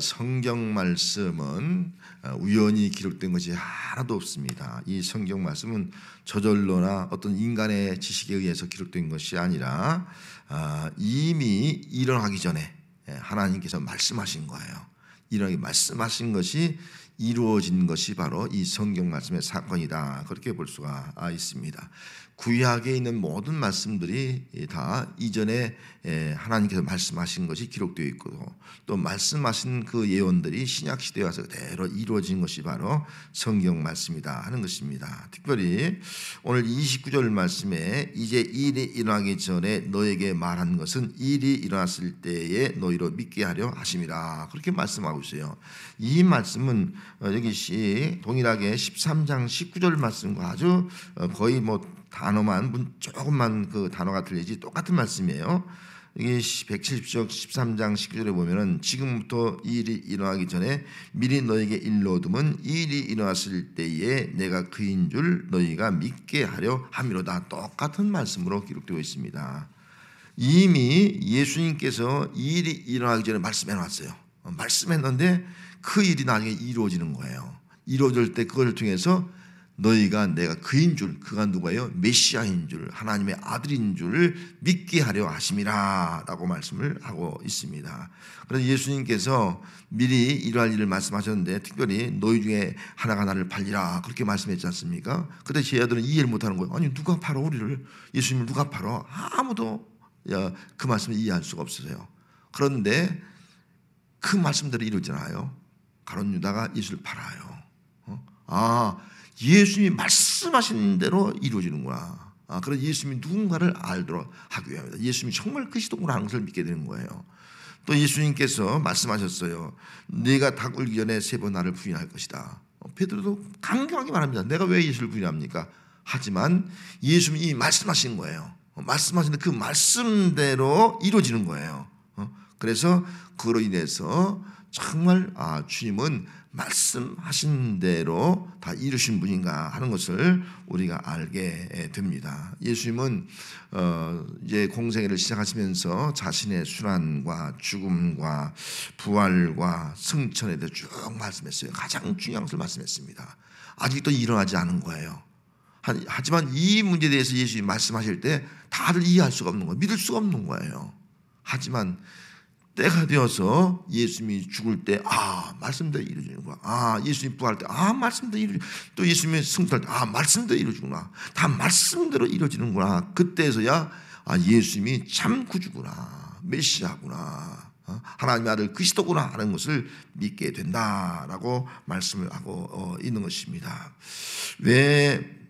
성경 말씀은 우연히 기록된 것이 하나도 없습니다. 이 성경 말씀은 저절로나 어떤 인간의 지식에 의해서 기록된 것이 아니라 이미 일어나기 전에 하나님께서 말씀하신 거예요. 이렇게 말씀하신 것이 이루어진 것이 바로 이 성경 말씀의 사건이다. 그렇게 볼 수가 있습니다. 구약에 있는 모든 말씀들이 다 이전에 하나님께서 말씀하신 것이 기록되어 있고 또 말씀하신 그 예언들이 신약 시대에 와서 그대로 이루어진 것이 바로 성경 말씀이다 하는 것입니다. 특별히 오늘 29절 말씀에 이제 일이 일어나기 전에 너에게 말한 것은 일이 일어났을 때에 너희로 믿게 하려 하심이라. 그렇게 말씀하고 있어요. 이 말씀은 여기 동일하게 13장 19절 말씀과 아주 거의 단어만 조금만 그 단어가 틀리지 똑같은 말씀이에요. 이게 170쪽 13장 19절에 보면은 지금부터 이 일이 일어나기 전에 미리 너에게 일러두면 이 일이 일어났을 때에 내가 그인 줄 너희가 믿게 하려 함이로다. 똑같은 말씀으로 기록되어 있습니다. 이미 예수님께서 이 일이 일어나기 전에 말씀해 놨어요. 말씀했는데 그 일이 나중에 이루어지는 거예요. 이루어질 때 그걸 통해서 너희가 내가 그인 줄, 그가 누구예요? 메시아인 줄, 하나님의 아들인 줄 믿게 하려 하심이라 라고 말씀을 하고 있습니다. 그래서 예수님께서 미리 이러할 일을 말씀하셨는데 특별히 너희 중에 하나가 나를 팔리라 그렇게 말씀했지 않습니까? 그때 제자들은 이해를 못하는 거예요. 아니 누가 팔아 우리를? 예수님을 누가 팔아? 아무도 그 말씀을 이해할 수가 없어요. 그런데 그 말씀대로 이루어지나요? 가룟 유다가 예수를 팔아요. 예수님이 말씀하신 대로 이루어지는구나. 그래서 예수님이 누군가를 알도록 하기 위함이다. 예수님이 정말 크시도구나 하는 것을 믿게 되는 거예요. 또 예수님께서 말씀하셨어요. 네가 닭 울기 전에 3번 나를 부인할 것이다. 베드로도 강경하게 말합니다. 내가 왜 예수를 부인합니까? 하지만 예수님이 이미 말씀하신 거예요. 말씀하신 그 말씀대로 이루어지는 거예요. 그래서 그로 인해서 정말 주님은 말씀하신 대로 다 이루신 분인가 하는 것을 우리가 알게 됩니다. 예수님은 이제 공생애를 시작하시면서 자신의 순환과 죽음과 부활과 승천에 대해 쭉 말씀했어요. 가장 중요한 것을 말씀했습니다. 아직도 일어나지 않은 거예요. 하지만 이 문제에 대해서 예수님이 말씀하실 때 다들 이해할 수가 없는 거예요. 믿을 수가 없는 거예요. 하지만 때가 되어서 예수님이 죽을 때 말씀대로 이루어지는구나. 예수님이 부활할 때 말씀대로 이루어지는구나. 또 예수님이 승천할 때 말씀대로 이루어지는구나. 다 말씀대로 이루어지는구나. 그때서야 예수님이 참 구주구나. 메시아구나. 하나님의 아들 그리스도구나 하는 것을 믿게 된다라고 말씀을 하고 있는 것입니다. 왜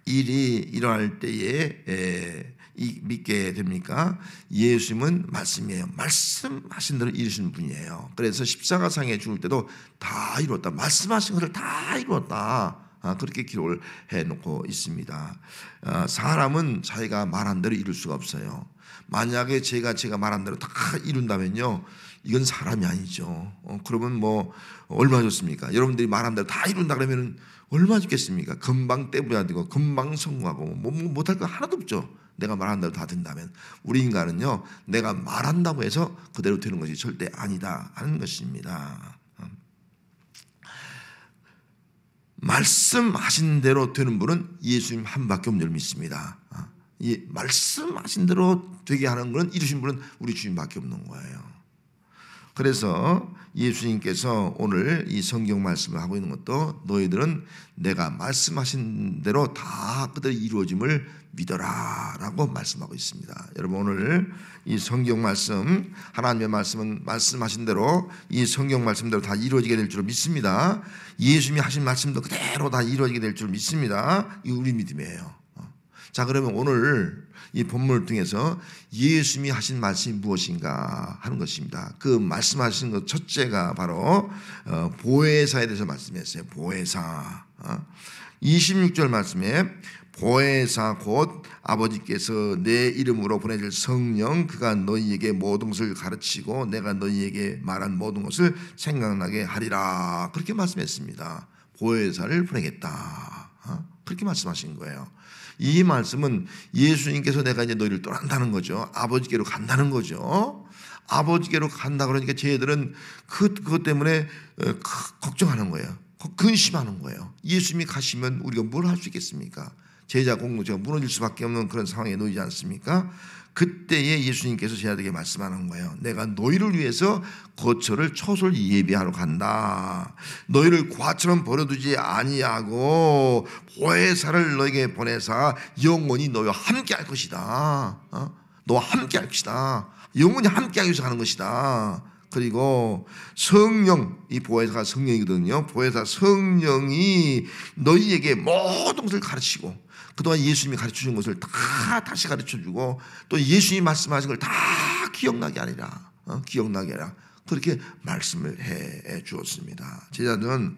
일이 일어날 때에 믿게 됩니까? 예수님은 말씀이에요. 말씀하신 대로 이루시는 분이에요. 그래서 십자가상에 죽을 때도 다 이루었다. 말씀하신 것을 다 이루었다. 그렇게 기록을 해놓고 있습니다. 사람은 자기가 말한 대로 이룰 수가 없어요. 만약에 제가 말한 대로 다 이룬다면요, 이건 사람이 아니죠. 그러면 얼마 좋습니까? 여러분들이 말한 대로 다 이룬다 그러면 얼마 좋겠습니까? 금방 떼부려야 되고 금방 성공하고 못할 거 하나도 없죠. 내가 말한 대로 다 된다면. 우리 인간은요, 내가 말한다고 해서 그대로 되는 것이 절대 아니다 하는 것입니다. 말씀하신 대로 되는 분은 예수님 한 밖에 없는 줄 믿습니다. 말씀하신 대로 되게 하는 것은 이루신 분은 우리 주님밖에 없는 거예요. 그래서 예수님께서 오늘 이 성경 말씀을 하고 있는 것도 너희들은 내가 말씀하신 대로 다 그대로 이루어짐을 믿어라 라고 말씀하고 있습니다. 여러분 오늘 이 성경 말씀, 하나님의 말씀은 말씀하신 대로 이 성경 말씀대로 다 이루어지게 될 줄 믿습니다. 예수님이 하신 말씀도 그대로 다 이루어지게 될 줄 믿습니다. 이거 우리 믿음이에요. 자, 그러면 오늘 이 본문을 통해서 예수님이 하신 말씀이 무엇인가 하는 것입니다. 그 말씀하신 것 첫째가 바로 보혜사에 대해서 말씀했어요. 보혜사. 26절 말씀에 보혜사 곧 아버지께서 내 이름으로 보내줄 성령 그가 너희에게 모든 것을 가르치고 내가 너희에게 말한 모든 것을 생각나게 하리라. 그렇게 말씀했습니다. 보혜사를 보내겠다. 그렇게 말씀하신 거예요. 이 말씀은 예수님께서 내가 이제 너희를 떠난다는 거죠. 아버지께로 간다는 거죠. 아버지께로 간다 그러니까 쟤들은 그것 때문에 걱정하는 거예요. 근심하는 거예요. 예수님이 가시면 우리가 뭘 할 수 있겠습니까? 제자 공동체가 무너질 수밖에 없는 그런 상황에 놓이지 않습니까? 그때에 예수님께서 제자들에게 말씀하는 거예요. 내가 너희를 위해서 거처를 처소를 예비하러 간다. 너희를 과처럼 버려두지 아니하고 보혜사를 너에게 보내사 영원히 너희와 함께 할 것이다. 너와 함께 할 것이다. 영원히 함께 하기 위해서 하는 것이다. 그리고 성령, 이 보혜사가 성령이거든요. 보혜사 성령이 너희에게 모든 것을 가르치고 그동안 예수님이 가르쳐준 것을 다 다시 가르쳐주고 또 예수님이 말씀하신 걸 다 기억나게 하리라. 기억나게 하라. 그렇게 말씀을 해 주었습니다. 제자들은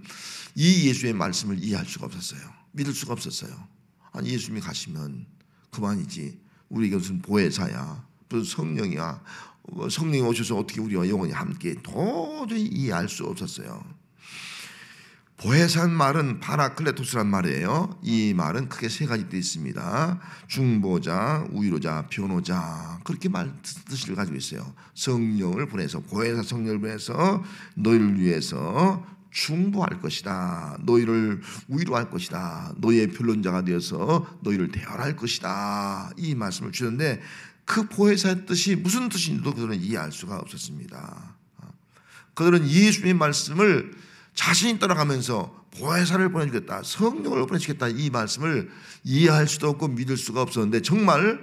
이 예수의 말씀을 이해할 수가 없었어요. 믿을 수가 없었어요. 아니 예수님이 가시면 그만이지. 우리에게 무슨 보혜사야, 무슨 성령이야. 성령이 오셔서 어떻게 우리와 영원히 함께 도저히 이해할 수 없었어요. 보혜사는 말은 파라클레토스란 말이에요. 이 말은 크게 세 가지 뜻이 있습니다. 중보자, 위로자, 변호자. 그렇게 뜻을 가지고 있어요. 성령을 보내서 보혜사 성령을 보내서 너희를 위해서 중보할 것이다. 너희를 위로할 것이다. 너희의 변론자가 되어서 너희를 대언할 것이다. 이 말씀을 주는데 그 보혜사의 뜻이 무슨 뜻인지도 그들은 이해할 수가 없었습니다. 그들은 예수님의 말씀을 자신이 따라가면서 보혜사를 보내주겠다, 성령을 보내주겠다 이 말씀을 이해할 수도 없고 믿을 수가 없었는데 정말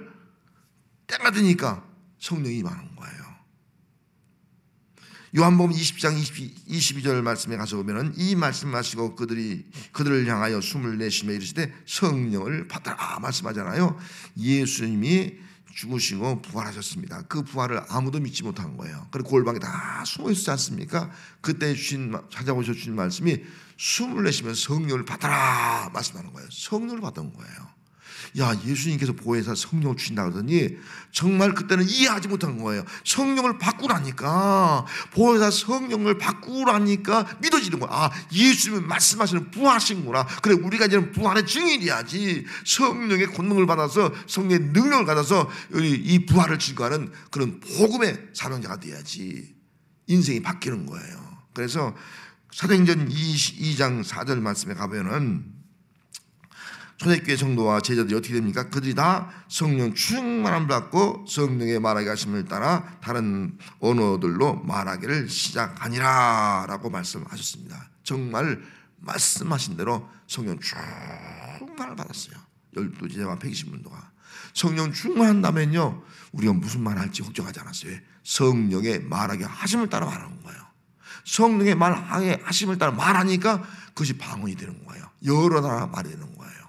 때가 되니까 성령이 임하는 거예요. 요한복음 20장 22절 말씀에 가서 보면은 이 말씀을 하시고 그들을 향하여 숨을 내쉬며 이르시되 성령을 받아라 말씀하잖아요. 예수님이 죽으시고 부활하셨습니다. 그 부활을 아무도 믿지 못한 거예요. 그리고 골방에 다 숨어 있지 않습니까? 그때 찾아오셔 주신 말씀이 숨을 내쉬면 성령을 받아라 말씀하는 거예요. 성령을 받은 거예요. 야, 예수님께서 보혜사 성령을 주신다 그러더니 정말 그때는 이해하지 못한 거예요. 성령을 바꾸라니까, 보혜사 성령을 바꾸라니까 믿어지는 거야. 아, 예수님은 말씀하시는 부활하신구나. 그래, 우리가 이제는 부활의 증인이야지. 성령의 권능을 받아서 성령의 능력을 받아서 이 부활을 증거하는 그런 복음의 사명자가 돼야지 인생이 바뀌는 거예요. 그래서 사도행전 22장 4절 말씀에 가면은 초대교회 성도와 제자들이 어떻게 됩니까? 그들이 다 성령 충만함을 받고 성령의 말하게 하심을 따라 다른 언어들로 말하기를 시작하니라 라고 말씀하셨습니다. 정말 말씀하신 대로 성령 충만을 받았어요. 12제자와 120문도가 성령 충만한다면요 우리가 무슨 말 할지 걱정하지 않았어요. 성령의 말하게 하심을 따라 말하는 거예요. 성령의 말하게 하심을 따라 말하니까 그것이 방언이 되는 거예요. 여러 나라 말이 되는 거예요.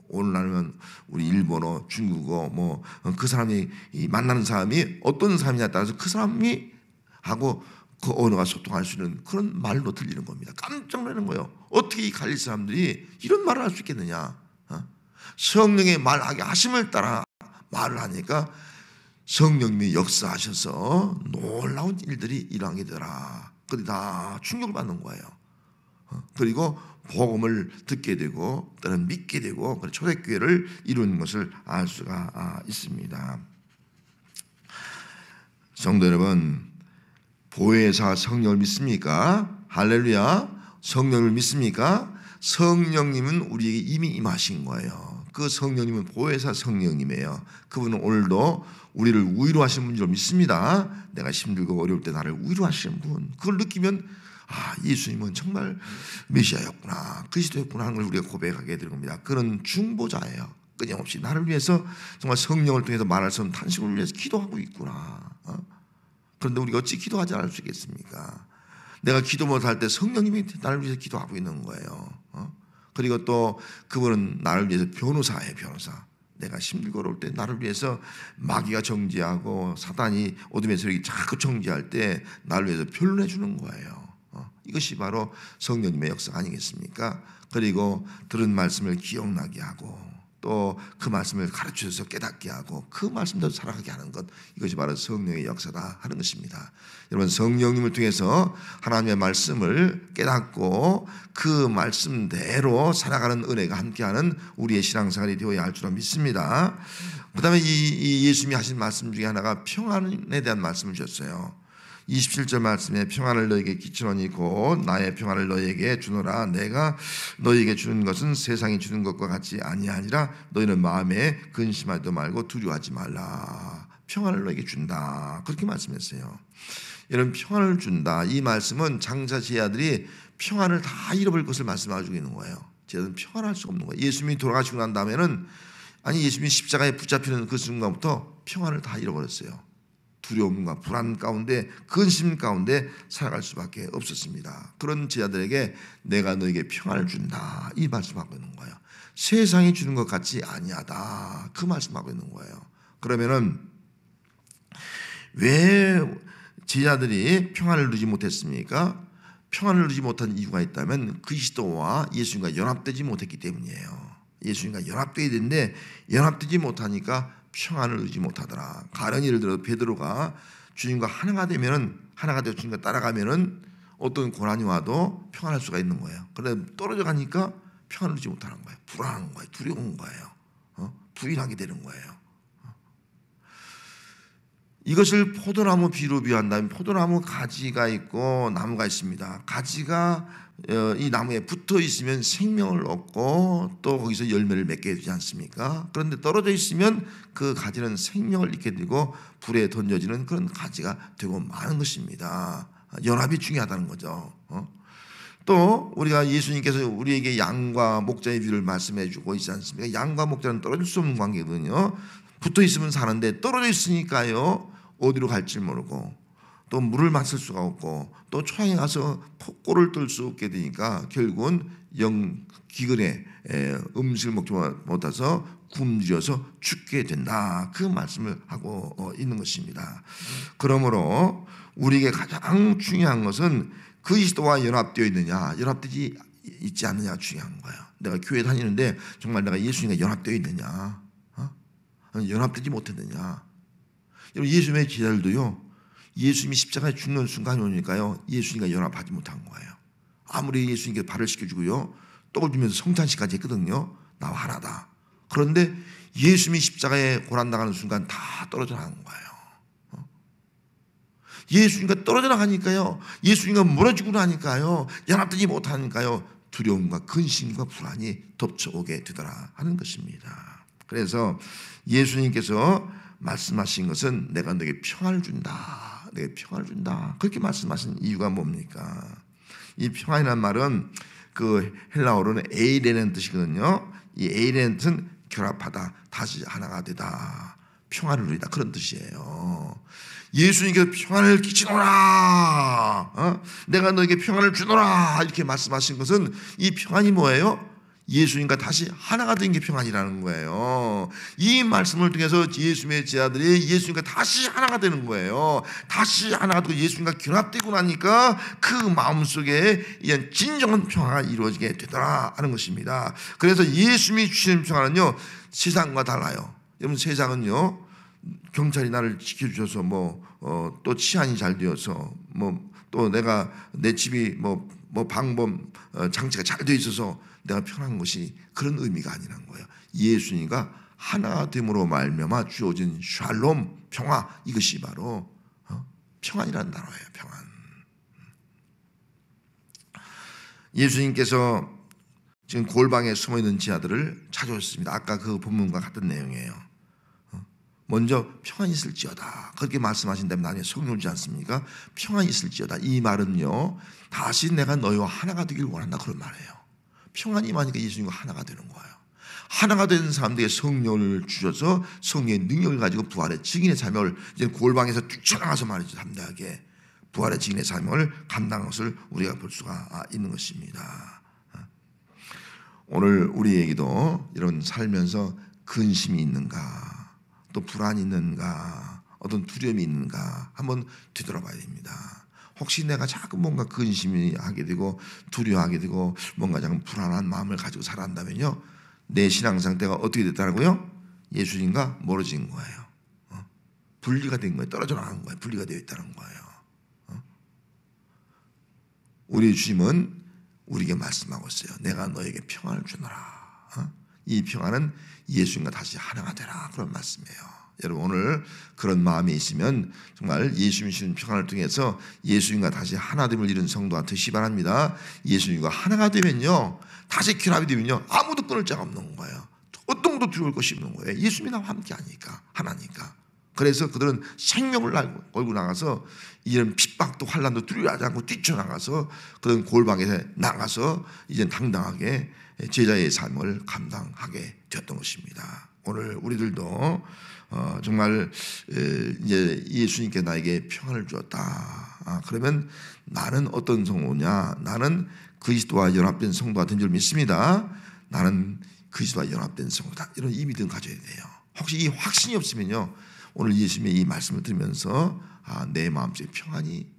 오늘날은 우리 일본어, 중국어 뭐 그 사람이 만나는 사람이 어떤 사람이냐에 따라서 그 사람이 하고 그 언어가 소통할 수 있는 그런 말로 들리는 겁니다. 깜짝 놀라는 거예요. 어떻게 이 갈릴 사람들이 이런 말을 할 수 있겠느냐? 성령의 말하게 하심을 따라 말을 하니까 성령님이 역사하셔서 놀라운 일들이 일어나게 되더라. 그들이 다 충격을 받는 거예요. 그리고 복음을 듣게 되고 또는 믿게 되고 초대교회를 이루는 것을 알 수가 있습니다. 성도 여러분, 보혜사 성령을 믿습니까? 할렐루야. 성령을 믿습니까? 성령님은 우리에게 이미 임하신 거예요. 그 성령님은 보혜사 성령님이에요. 그분은 오늘도 우리를 위로하시는 분인 줄 믿습니다. 내가 힘들고 어려울 때 나를 위로하시는 분, 그걸 느끼면 아, 예수님은 정말 메시아였구나, 그리스도였구나 하는 걸 우리가 고백하게 되는 겁니다. 그런 중보자예요. 끊임없이 나를 위해서 정말 성령을 통해서 말할 수 없는 탄식을 위해서 기도하고 있구나. 그런데 우리가 어찌 기도하지 않을 수 있겠습니까? 내가 기도 못할 때 성령님이 나를 위해서 기도하고 있는 거예요. 그리고 또 그분은 나를 위해서 변호사예요. 변호사. 내가 힘들고 어려울 때 나를 위해서 마귀가 정죄하고 사단이 어둠의 세력이 자꾸 정죄할 때 나를 위해서 변론해 주는 거예요. 이것이 바로 성령님의 역사 아니겠습니까? 그리고 들은 말씀을 기억나게 하고 또 그 말씀을 가르쳐서 깨닫게 하고 그 말씀대로 살아가게 하는 것, 이것이 바로 성령의 역사다 하는 것입니다. 여러분, 성령님을 통해서 하나님의 말씀을 깨닫고 그 말씀대로 살아가는 은혜가 함께하는 우리의 신앙생활이 되어야 할 줄 믿습니다. 그 다음에 이 예수님이 하신 말씀 중에 하나가 평안에 대한 말씀을 주셨어요. 27절 말씀에 평안을 너에게 끼치노니 곧 나의 평안을 너에게 주노라. 내가 너에게 주는 것은 세상이 주는 것과 같이 아니하니라. 너희는 마음에 근심하지도 말고 두려워하지 말라. 평안을 너에게 준다. 그렇게 말씀했어요. 이런 평안을 준다. 이 말씀은 장차 제자들이 평안을 다 잃어버릴 것을 말씀하고 있는 거예요. 제자들은 평안할 수가 없는 거예요. 예수님이 돌아가시고 난 다음에는 예수님이 십자가에 붙잡히는 그 순간부터 평안을 다 잃어버렸어요. 두려움과 불안 가운데, 근심 가운데 살아갈 수밖에 없었습니다. 그런 제자들에게 내가 너에게 평안을 준다. 이 말씀하고 있는 거예요. 세상이 주는 것 같이 아니하다. 그 말씀하고 있는 거예요. 그러면은 왜 제자들이 평안을 누리지 못했습니까? 평안을 누리지 못한 이유가 있다면 그리스도와 예수님과 연합되지 못했기 때문이에요. 예수님과 연합되어야 되는데 연합되지 못하니까 평안을 누리지 못하더라. 가령 예를 들어 베드로가 주님과 하나가 되면은, 하나가 되어 주님과 따라가면은 어떤 고난이 와도 평안할 수가 있는 거예요. 그런데 떨어져 가니까 평안을 누리지 못하는 거예요. 불안한 거예요. 두려운 거예요. 부인하게 되는 거예요. 이것을 포도나무 비로 비유한다면 포도나무 가지가 있고 나무가 있습니다. 가지가 이 나무에 붙어 있으면 생명을 얻고 또 거기서 열매를 맺게 되지 않습니까? 그런데 떨어져 있으면 그 가지는 생명을 잃게 되고 불에 던져지는 그런 가지가 되고 마는 것입니다. 연합이 중요하다는 거죠. 또 우리가 예수님께서 우리에게 양과 목자의 비유를 말씀해 주고 있지 않습니까? 양과 목자는 떨어질 수 없는 관계거든요. 붙어 있으면 사는데 떨어져 있으니까요, 어디로 갈지 모르고 또 물을 마실 수가 없고 또 초장에 가서 꼴을 뜰 수 없게 되니까 결국은 기근에 음식을 먹지 못해서 굶주려서 죽게 된다. 그 말씀을 하고 있는 것입니다. 그러므로 우리에게 가장 중요한 것은 그리스도와 연합되어 있느냐, 연합되지 있지 않느냐가 중요한 거예요. 내가 교회 다니는데 정말 내가 예수님과 연합되어 있느냐, 연합되지 못했느냐. 예수님의 제자들도요, 예수님이 십자가에 죽는 순간이 오니까요, 예수님과 연합하지 못한 거예요. 아무리 예수님께 발을 씻겨주고요, 떡을 주면서 성찬식까지 했거든요. 나와 하나다. 그런데 예수님이 십자가에 고난당하는 순간 다 떨어져 나간 거예요. 예수님과 떨어져 나가니까요, 예수님과 멀어지고 나니까요, 연합되지 못하니까요, 두려움과 근심과 불안이 덮쳐오게 되더라 하는 것입니다. 그래서 예수님께서 말씀하신 것은 내가 너에게 평안을 준다, 내게 평안을 준다, 그렇게 말씀하신 이유가 뭡니까? 이 평안이라는 말은 그 헬라어로는 에이레는 뜻이거든요. 이 에이레는 뜻은 결합하다, 다시 하나가 되다, 평안을 누리다, 그런 뜻이에요. 예수님께서 평안을 끼치노라, 내가 너에게 평안을 주노라, 이렇게 말씀하신 것은 이 평안이 뭐예요? 예수님과 다시 하나가 된 게 평안이라는 거예요. 이 말씀을 통해서 예수님의 제자들이 예수님과 다시 하나가 되는 거예요. 다시 하나가 되고 예수님과 결합되고 나니까 그 마음속에 진정한 평화가 이루어지게 되더라 하는 것입니다. 그래서 예수님이 주시는 평안은요, 세상과 달라요. 여러분, 세상은요, 경찰이 나를 지켜주셔서 또 치안이 잘 되어서 또 내가 내 집이 방범 장치가 잘 되어 있어서 내가 편한 것이 그런 의미가 아니라는 거예요. 예수님과 하나 됨으로 말미암아 주어진 샬롬, 평화, 이것이 바로 평안이라는 단어예요. 평안. 예수님께서 지금 골방에 숨어있는 제자들을 찾아오셨습니다. 아까 그 본문과 같은 내용이에요. 먼저 평안이 있을지어다, 그렇게 말씀하신 다음에 나중에 성령을 주지 않습니까? 평안이 있을지어다, 이 말은요, 다시 내가 너희와 하나가 되길 원한다, 그런 말이에요. 평안이 임하니까 예수님과 하나가 되는 거예요. 하나가 되는 사람들에게 성령을 주셔서 성령의 능력을 가지고 부활의 증인의 삶을 이제 골방에서 뛰쳐나가서 말이죠, 담대하게 부활의 증인의 삶을 감당한 것을 우리가 볼 수가 있는 것입니다. 오늘 우리에게도 이런 살면서 근심이 있는가, 또 불안이 있는가, 어떤 두려움이 있는가 한번 되돌아봐야 됩니다. 혹시 내가 자꾸 뭔가 근심이 하게 되고 두려워하게 되고 뭔가 자꾸 불안한 마음을 가지고 살아간다면요, 내 신앙 상태가 어떻게 됐다고요? 예수님과 멀어진 거예요. 분리가 된 거예요. 떨어져 나간 거예요. 분리가 되어 있다는 거예요. 우리 주님은 우리에게 말씀하고 있어요. 내가 너에게 평안을 주노라. 이 평안은 예수님과 다시 하나가 되라, 그런 말씀이에요. 여러분 오늘 그런 마음이 있으면 정말 예수님이 주신 평안을 통해서 예수님과 다시 하나됨을 이룬 성도가 되시기 바랍니다. 예수님과 하나가 되면요, 다시 결합이 되면요, 아무도 끊을 자가 없는 거예요. 어떤 것도 두려울 것이 없는 거예요. 예수님이 나와 함께 하니까, 하나니까. 그래서 그들은 생명을 걸고 나가서 이런 핍박도 환난도 두려워하지 않고 뛰쳐나가서 그런 골방에 나가서 이제 당당하게 제자의 삶을 감당하게 되었던 것입니다. 오늘 우리들도 정말 이제 예수님께 나에게 평안을 주었다. 그러면 나는 어떤 성도냐? 나는 그리스도와 연합된 성도가 된 줄 믿습니다. 나는 그리스도와 연합된 성도다. 이런 이 믿음 가져야 돼요. 혹시 이 확신이 없으면요, 오늘 예수님의 이 말씀을 들으면서 내 마음속에 평안이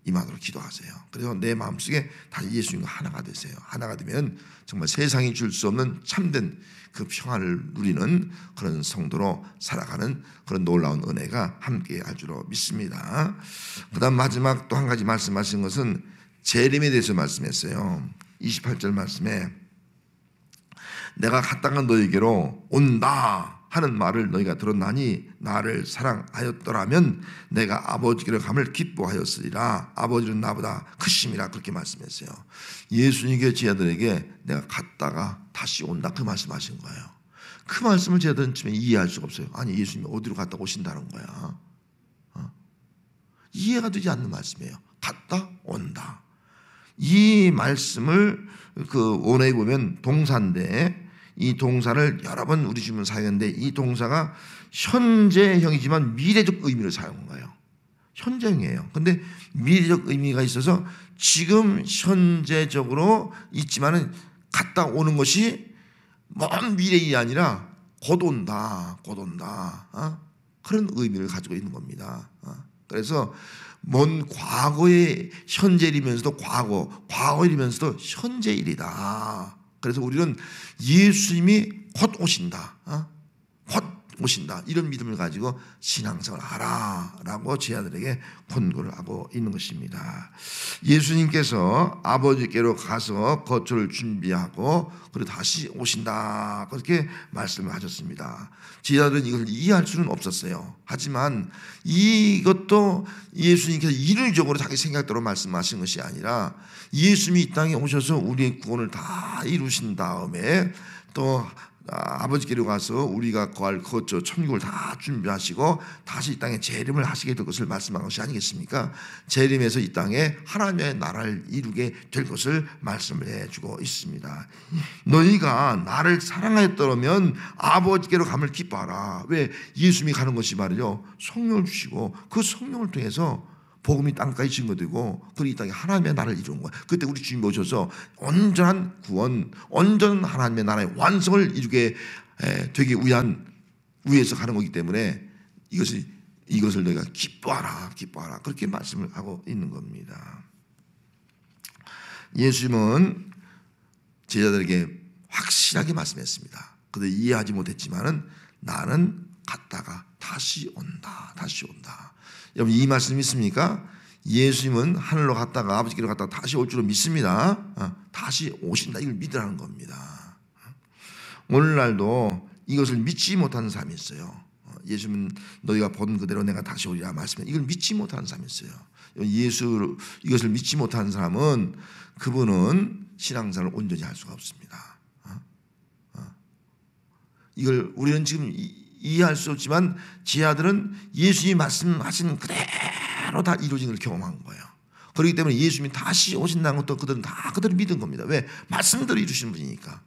임하도록 기도하세요. 그래서 내 마음속에 다시 예수님과 하나가 되세요. 하나가 되면 정말 세상이 줄 수 없는 참된 그 평안을 누리는 그런 성도로 살아가는 그런 놀라운 은혜가 함께 할 줄로 믿습니다. 그 다음 마지막 또 한 가지 말씀하신 것은 재림에 대해서 말씀했어요. 28절 말씀에 내가 갔다가 너에게로 온다 하는 말을 너희가 들었나니 나를 사랑하였더라면 내가 아버지께로 감을 기뻐하였으리라. 아버지는 나보다 크심이라. 그렇게 말씀했어요. 예수님께 제자들에게 내가 갔다가 다시 온다, 그 말씀하신 거예요. 그 말씀을 제자들은 처음에 이해할 수가 없어요. 아니, 예수님이 어디로 갔다 오신다는 거야? 이해가 되지 않는 말씀이에요. 갔다 온다. 이 말씀을 그 원어에 보면 동사인데, 이 동사를 여러 번 우리 주문 사용했는데 이 동사가 현재형이지만 미래적 의미를 사용한 거예요. 현재형이에요. 근데 미래적 의미가 있어서 지금 현재적으로 있지만은 갔다 오는 것이 먼 미래이 아니라 곧 온다, 곧 온다. 그런 의미를 가지고 있는 겁니다. 그래서 먼 과거의 현재이면서도 과거이면서도 현재일이다. 그래서 우리는 예수님이 곧 오신다, 곧 오신다, 이런 믿음을 가지고 신앙생활을 하라라고 제자들에게 권고를 하고 있는 것입니다. 예수님께서 아버지께로 가서 거처를 준비하고 그리고 다시 오신다, 그렇게 말씀을 하셨습니다. 제자들은 이걸 이해할 수는 없었어요. 하지만 이것도 예수님께서 인위적으로 자기 생각대로 말씀하신 것이 아니라 예수님이 이 땅에 오셔서 우리의 구원을 다 이루신 다음에 또 아버지께로 가서 우리가 거할 거처 천국을 다 준비하시고 다시 이 땅에 재림을 하시게 될 것을 말씀한 것이 아니겠습니까? 재림에서 이 땅에 하나님의 나라를 이루게 될 것을 말씀을 해주고 있습니다. 너희가 나를 사랑하였더라면 아버지께로 감을 기뻐하라. 왜? 예수님이 가는 것이 말이죠, 성령을 주시고 그 성령을 통해서 복음이 땅까지 증거되고 그리고 이 땅에 하나님의 나라를 이루는 거예요. 그때 우리 주님이 오셔서 온전한 구원, 온전한 하나님의 나라의 완성을 이루게 되기 위해서 가는 거기 때문에 이것을 너희가 기뻐하라 그렇게 말씀을 하고 있는 겁니다. 예수님은 제자들에게 확실하게 말씀했습니다. 그들 이해하지 못했지만은 나는 갔다가 다시 온다. 여러분, 이 말씀 믿습니까? 예수님은 하늘로 갔다가 아버지께로 갔다가 다시 올 줄로 믿습니다. 다시 오신다, 이걸 믿으라는 겁니다. 오늘날도 이것을 믿지 못하는 사람이 있어요. 예수님은 너희가 본 그대로 내가 다시 오리라 말씀해. 이걸 믿지 못하는 사람이 있어요. 이것을 믿지 못하는 사람은 그분은 신앙생활을 온전히 할 수가 없습니다. 이걸 우리는 지금 이해할 수 없지만 제자들은 예수님이 말씀하신 그대로 다 이루어진 걸 경험한 거예요. 그렇기 때문에 예수님이 다시 오신다는 것도 그들은 다 그대로 믿은 겁니다. 왜? 말씀대로 이루시는 분이니까.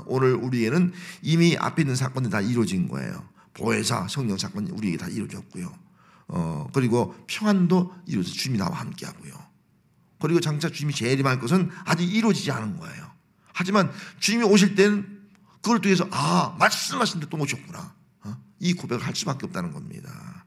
오늘 우리에게는 이미 앞에 있는 사건이 다 이루어진 거예요. 보혜사 성령 사건이 우리에게 다 이루어졌고요. 그리고 평안도 이루어져서 주님이 나와 함께 하고요. 그리고 장차 주님이 재림할 것은 아직 이루어지지 않은 거예요. 하지만 주님이 오실 때는 그걸 통해서 말씀하신 대로 또 오셨구나, 이 고백을 할 수밖에 없다는 겁니다.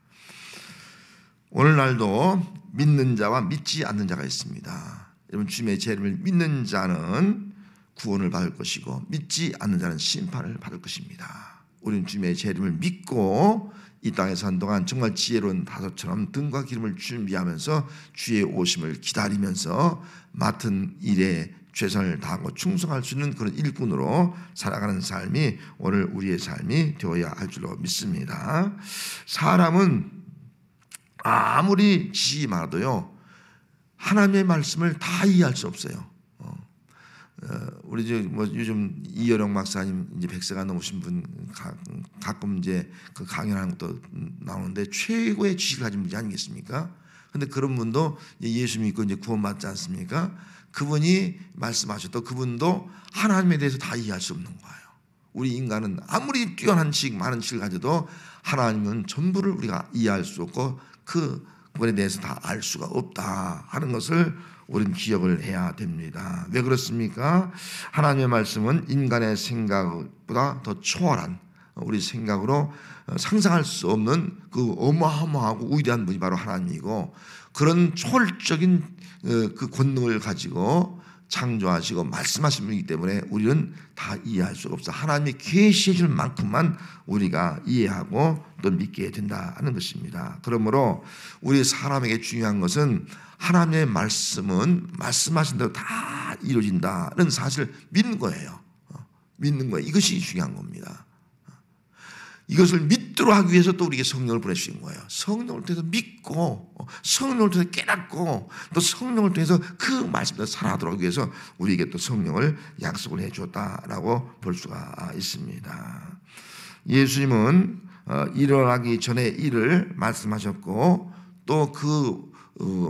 오늘날도 믿는 자와 믿지 않는 자가 있습니다. 여러분, 주님의 재림을 믿는 자는 구원을 받을 것이고 믿지 않는 자는 심판을 받을 것입니다. 우리는 주님의 재림을 믿고 이 땅에 산 동안 정말 지혜로운 다섯처럼 등과 기름을 준비하면서 주의 오심을 기다리면서 맡은 일에 최선을 다하고 충성할 수 있는 그런 일꾼으로 살아가는 삶이 오늘 우리의 삶이 되어야 할 줄로 믿습니다. 사람은 아무리 지식이 많아도요, 하나님의 말씀을 다 이해할 수 없어요. 우리 요즘 이여령 목사님 이제 100세가 넘으신 분 가끔 이제 그 강연하는 것도 나오는데 최고의 지식을 가진 분이 아니겠습니까? 근데 그런 분도 예수 믿고 이제 구원받지 않습니까? 그분이 말씀하셨던 그분도 하나님에 대해서 다 이해할 수 없는 거예요. 우리 인간은 아무리 뛰어난 지식, 많은 지식을 가져도 하나님은 전부를 우리가 이해할 수 없고 그 그분에 대해서 다 알 수가 없다 하는 것을 우리는 기억을 해야 됩니다. 왜 그렇습니까? 하나님의 말씀은 인간의 생각보다 더 초월한, 우리 생각으로 상상할 수 없는 그 어마어마하고 위대한 분이 바로 하나님이고, 그런 초월적인 그 권능을 가지고 창조하시고 말씀하신 분이기 때문에 우리는 다 이해할 수가 없어. 하나님이 계시해 줄 만큼만 우리가 이해하고 또 믿게 된다 하는 것입니다. 그러므로 우리 사람에게 중요한 것은 하나님의 말씀은 말씀하신 대로 다 이루어진다는 사실을 믿는 거예요. 믿는 거예요. 이것이 중요한 겁니다. 이것을 믿도록 하기 위해서 또 우리에게 성령을 보내주신 거예요. 성령을 통해서 믿고, 성령을 통해서 깨닫고, 또 성령을 통해서 그 말씀대로 살아가도록 하기 위해서 우리에게 또 성령을 약속을 해줬다라고 볼 수가 있습니다. 예수님은 일어나기 전에 일을 말씀하셨고, 또 그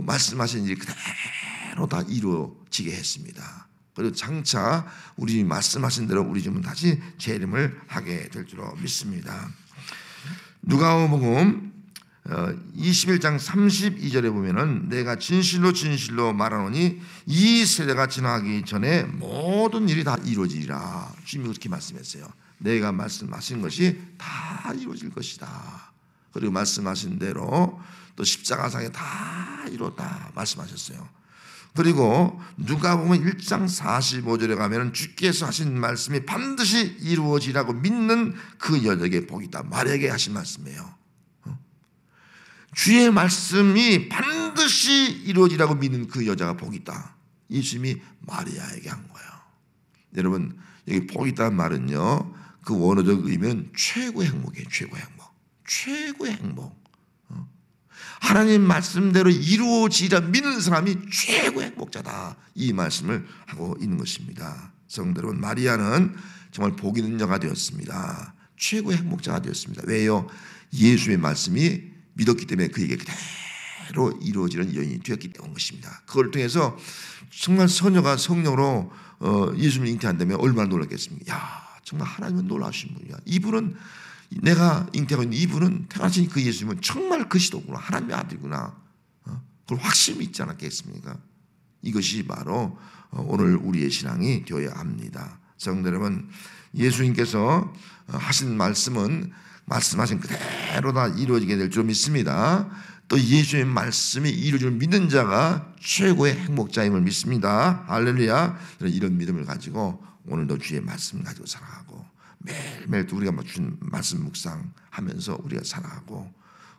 말씀하신 일이 그대로 다 이루어지게 했습니다. 그리고 장차 우리 말씀하신 대로 우리 주님은 다시 재림을 하게 될 줄로 믿습니다. 누가복음 21장 32절에 보면은 내가 진실로 진실로 말하노니 이 세대가 지나가기 전에 모든 일이 다 이루어지리라. 주님이 그렇게 말씀했어요. 내가 말씀하신 것이 다 이루어질 것이다. 그리고 말씀하신 대로 또 십자가상에 다 이뤘다 말씀하셨어요. 그리고 누가복음 1장 45절에 가면은 주께서 하신 말씀이 반드시 이루어지라고 믿는 그 여자에게 복이 있다. 마리아에게 하신 말씀이에요. 주의 말씀이 반드시 이루어지라고 믿는 그 여자가 복이 있다. 예수님이 마리아에게 한 거예요. 여러분, 여기 복이 있다는 말은요, 그 원어적 의미는 최고의 행복이에요. 최고의 행복. 최고의 행복. 하나님 말씀대로 이루어지라 믿는 사람이 최고의 행복자다. 이 말씀을 하고 있는 것입니다. 성도 여러분, 마리아는 정말 복 있는 여가 되었습니다. 최고의 행복자가 되었습니다. 왜요? 예수의 말씀이 믿었기 때문에 그에게 그대로 이루어지는 여인이 되었기 때문인 것입니다. 그걸 통해서 정말 소녀가 성령으로 예수님을 잉태한다면 얼마나 놀랐겠습니까? 야, 정말 하나님은 놀라우신 분이야. 이분은 내가 잉태하고 있는 이분은 태어나신 그 예수님은 정말 그리스도구나, 하나님의 아들이구나, 그걸 확실히 믿지 않았겠습니까? 이것이 바로 오늘 우리의 신앙이 되어야 합니다. 성도 여러분, 예수님께서 하신 말씀은 말씀하신 그대로 다 이루어지게 될 줄 믿습니다. 또 예수의 말씀이 이루어질 믿는 자가 최고의 행복자임을 믿습니다. 할렐루야. 이런 믿음을 가지고 오늘도 주의 말씀을 가지고 살아가고 매일매일 우리가 주신 말씀 묵상하면서 우리가 살아가고,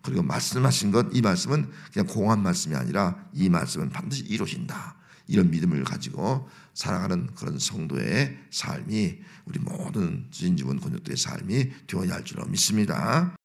그리고 말씀하신 것, 이 말씀은 그냥 공한 말씀이 아니라 이 말씀은 반드시 이루어진다. 이런 믿음을 가지고 살아가는 그런 성도의 삶이 우리 모든 진주원 권역도의 삶이 되어야 할 줄로 믿습니다.